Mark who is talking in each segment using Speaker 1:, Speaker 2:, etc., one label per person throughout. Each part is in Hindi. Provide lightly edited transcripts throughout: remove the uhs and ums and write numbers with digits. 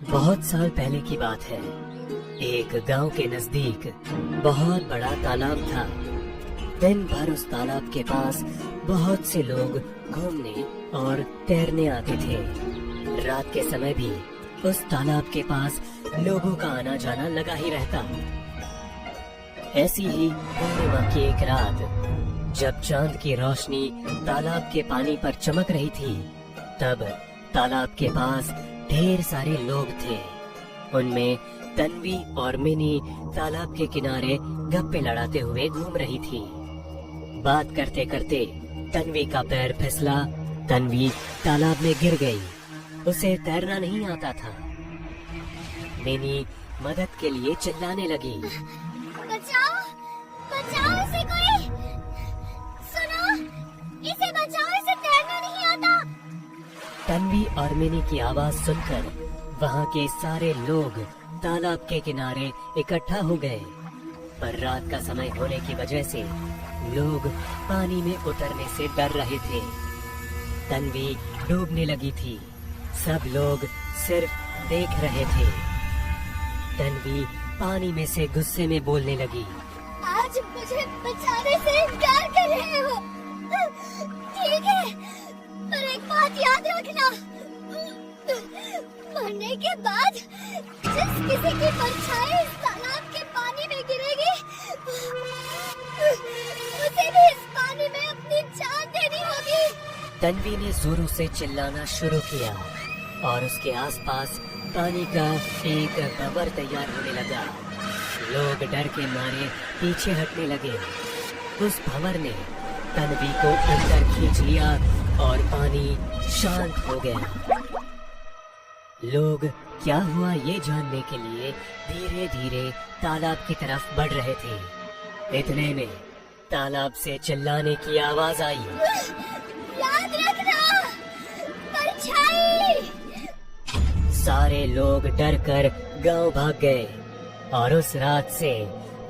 Speaker 1: बहुत साल पहले की बात है। एक गांव के नजदीक बहुत बड़ा तालाब था। दिन भर उस तालाब के पास बहुत से लोग घूमने और तैरने आते थे। रात के समय भी उस तालाब के पास लोगों का आना जाना लगा ही रहता। ऐसी ही पूर्णिमा की एक रात, जब चांद की रोशनी तालाब के पानी पर चमक रही थी, तब तालाब के पास ढेर सारे लोग थे। उनमें तन्वी और मिनी तालाब के किनारे गप्पे लड़ाते हुए घूम रही थी। बात करते करते तन्वी का पैर फिसला। तन्वी तालाब में गिर गई। उसे तैरना नहीं आता था। मिनी मदद के लिए चिल्लाने लगी।
Speaker 2: बचाओ, बचाओ इसे कोई! सुनो, इसे बचाओ, इसे तैरना नहीं आता।
Speaker 1: तन्वी और मिनी की आवाज सुनकर वहाँ के सारे लोग तालाब के किनारे इकट्ठा हो गए। पर रात का समय होने की वजह से लोग पानी में उतरने से डर रहे थे। तन्वी डूबने लगी थी। सब लोग सिर्फ देख रहे थे। तन्वी पानी में से गुस्से में बोलने लगी।
Speaker 2: आज मुझे बचाने से इनकार कर रहे हो, ठीक है, पर एक बात याद रखना, मरने के बाद जिस किसी की परछाई इस तालाब के पानी में गिरेगी, उसे भी इस पानी में अपनी जान देनी होगी।
Speaker 1: तन्वी ने जोरों से चिल्लाना शुरू किया और उसके आसपास पानी का एक भंवर तैयार होने लगा। लोग डर के मारे पीछे हटने लगे। उस भंवर ने तन्वी को अंदर खींच लिया और पानी शांत हो गया। लोग क्या हुआ ये जानने के लिए धीरे धीरे तालाब की तरफ बढ़ रहे थे। इतने में तालाब से चिल्लाने की आवाज आई।
Speaker 2: याद रखना, परछाई!
Speaker 1: सारे लोग डरकर गांव भाग गए और उस रात से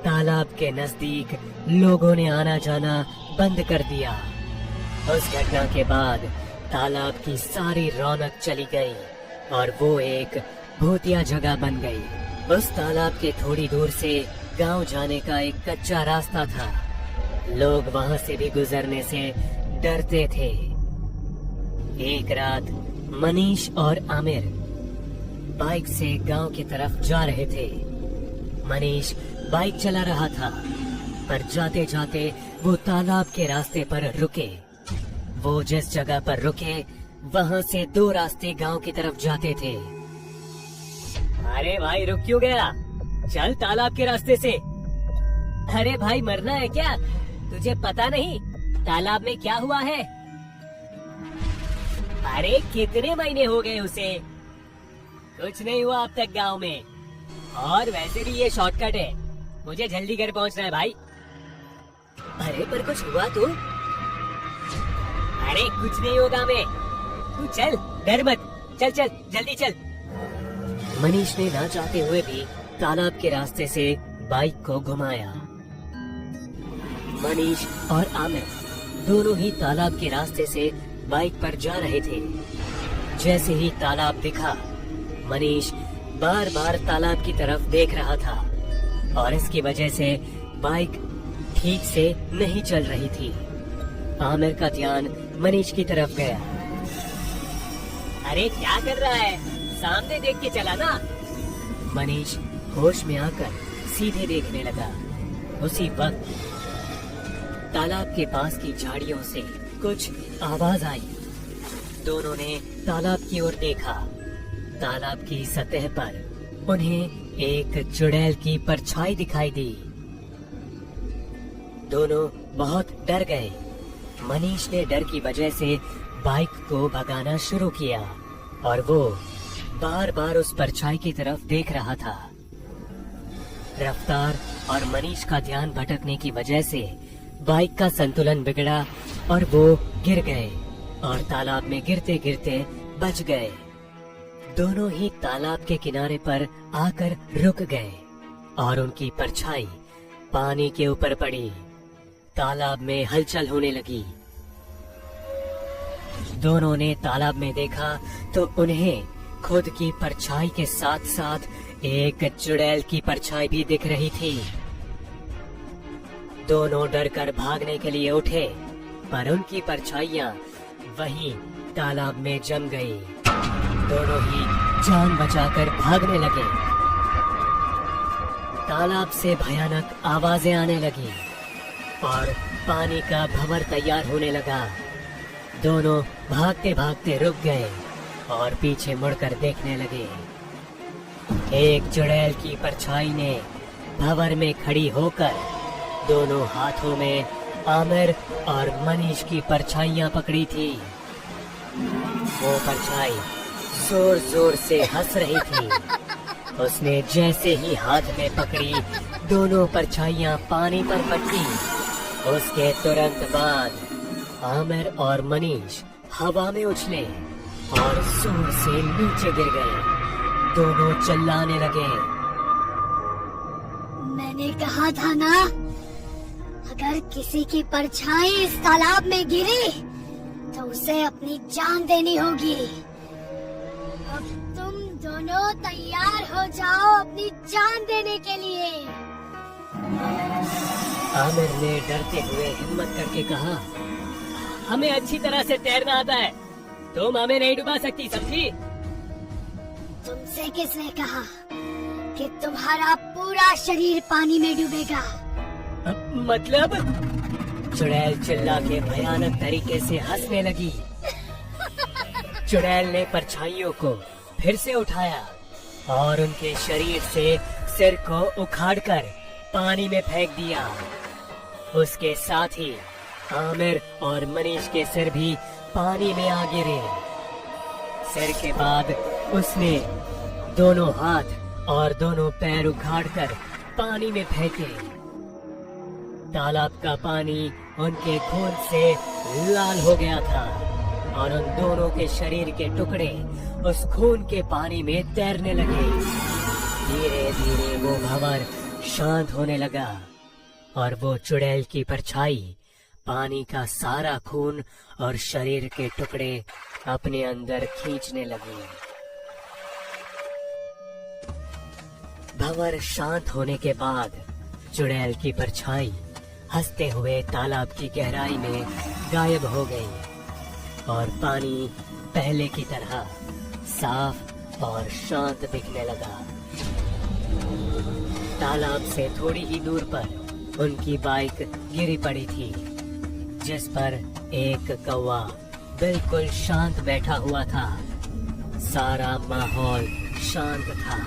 Speaker 1: तालाब के नजदीक लोगों ने आना जाना बंद कर दिया। उस घटना के बाद तालाब की सारी रौनक चली गई और वो एक भूतिया जगह बन गई। उस तालाब के थोड़ी दूर से गांव जाने का एक कच्चा रास्ता था। लोग वहां से भी गुजरने से डरते थे। एक रात मनीष और आमिर बाइक से गांव की तरफ जा रहे थे। मनीष बाइक चला रहा था, पर जाते जाते वो तालाब के रास्ते पर रुके। वो जिस जगह पर रुके वहां से दो रास्ते गांव की तरफ जाते थे। अरे भाई, रुक क्यों गया? चल तालाब के रास्ते से। अरे भाई, मरना है क्या? तुझे पता नहीं तालाब में क्या हुआ है? अरे कितने महीने हो गए उसे? कुछ नहीं हुआ अब तक गांव में। और वैसे भी ये शॉर्टकट है, मुझे जल्दी घर पहुंचना है भाई। अरे पर कुछ हुआ तो? अरे कुछ नहीं होगा मैं, तू चल, डर मत। चल चल जल्दी चल। मनीष ने ना चाहते हुए भी तालाब के रास्ते से बाइक को घुमाया। मनीष और आमिर दोनों ही तालाब के रास्ते से बाइक पर जा रहे थे। जैसे ही तालाब दिखा, मनीष बार बार तालाब की तरफ देख रहा था और इसकी वजह से बाइक ठीक से नहीं चल रही थी। आमिर का ध्यान मनीष की तरफ गया। अरे क्या कर रहा है? सामने देख के चला ना। मनीष होश में आकर सीधे देखने लगा। उसी वक्त तालाब के पास की झाड़ियों से कुछ आवाज आई। दोनों ने तालाब की ओर देखा। तालाब की सतह पर उन्हें एक चुड़ैल की परछाई दिखाई दी। दोनों बहुत डर गए। मनीष ने डर की वजह से बाइक को भगाना शुरू किया और वो बार बार उस परछाई की तरफ देख रहा था। रफ्तार और मनीष का ध्यान भटकने की वजह से बाइक का संतुलन बिगड़ा और वो गिर गए और तालाब में गिरते गिरते बच गए। दोनों ही तालाब के किनारे पर आकर रुक गए और उनकी परछाई पानी के ऊपर पड़ी। तालाब में हलचल होने लगी। दोनों ने तालाब में देखा तो उन्हें खुद की परछाई के साथ साथ एक चुड़ैल की परछाई भी दिख रही थी। दोनों डरकर भागने के लिए उठे, पर उनकी परछाइयां वहीं तालाब में जम गई। दोनों ही जान बचाकर भागने लगे। तालाब से भयानक आवाजें आने लगी और पानी का भंवर तैयार होने लगा। दोनों भागते भागते रुक गए और पीछे मुड़कर देखने लगे। एक चुड़ैल की परछाई ने भंवर में खड़ी होकर दोनों हाथों में आमिर और मनीष की परछाइयां पकड़ी थी। वो परछाई जोर जोर से हंस रही थी। उसने जैसे ही हाथ में पकड़ी, दोनों परछाइयां पानी पर पटकी। उसके तुरंत बाद आमिर और मनीष हवा में उछले और जोर से नीचे गिर गए। दोनों चिल्लाने लगे।
Speaker 2: मैंने कहा था ना, अगर किसी की परछाई इस तालाब में गिरी तो उसे अपनी जान देनी होगी। अब तुम दोनों तैयार हो जाओ अपनी जान देने के लिए।
Speaker 1: आमिर ने डरते हुए हिम्मत करके कहा, हमें अच्छी तरह से तैरना आता है, तुम हमें नहीं डुबा सकती, समझी?
Speaker 2: तुमसे किसने कहा कि तुम्हारा पूरा शरीर पानी में डूबेगा?
Speaker 1: मतलब? चुड़ैल चिल्ला के भयानक तरीके से हंसने लगी। चुड़ैल ने परछाइयों को फिर से उठाया और उनके शरीर से सिर को उखाड़कर पानी में फेंक दिया। उसके साथ ही आमिर और मनीष के सिर भी पानी में आ गिरे। सिर के बाद उसने दोनों हाथ और दोनों पैर उखाड़कर पानी में फेंके। तालाब का पानी उनके खून से लाल हो गया था और उन दोनों के शरीर के टुकड़े उस खून के पानी में तैरने लगे। धीरे धीरे वो भंवर शांत होने लगा और वो चुड़ैल की परछाई पानी का सारा खून और शरीर के टुकड़े अपने अंदर खींचने लगी। भंवर शांत होने के बाद चुड़ैल की परछाई हंसते हुए तालाब की गहराई में गायब हो गई और पानी पहले की तरह साफ और शांत दिखने लगा। तालाब से थोड़ी ही दूर पर उनकी बाइक गिरी पड़ी थी, जिस पर एक कौवा बिल्कुल शांत बैठा हुआ था। सारा माहौल शांत था।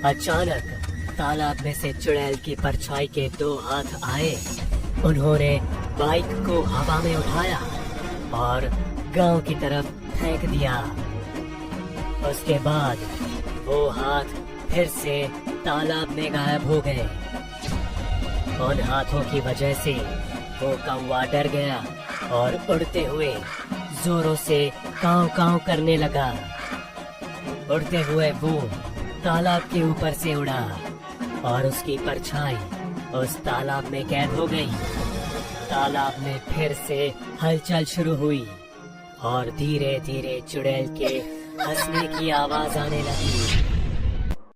Speaker 1: अचानक तालाब में से चुड़ैल की परछाई के दो हाथ आए। उन्होंने बाइक को हवा में उठाया और गांव की तरफ फेंक दिया। उसके बाद वो हाथ फिर से तालाब में गायब हो गए। उन हाथों की वजह से वो कौवा डर गया और उड़ते हुए जोरों से काव काव करने लगा। उड़ते हुए वो तालाब के ऊपर से उड़ा और उसकी परछाई उस तालाब में कैद हो गई। तालाब में फिर से हलचल शुरू हुई और धीरे धीरे चुड़ैल के हंसने की आवाज आने लगी।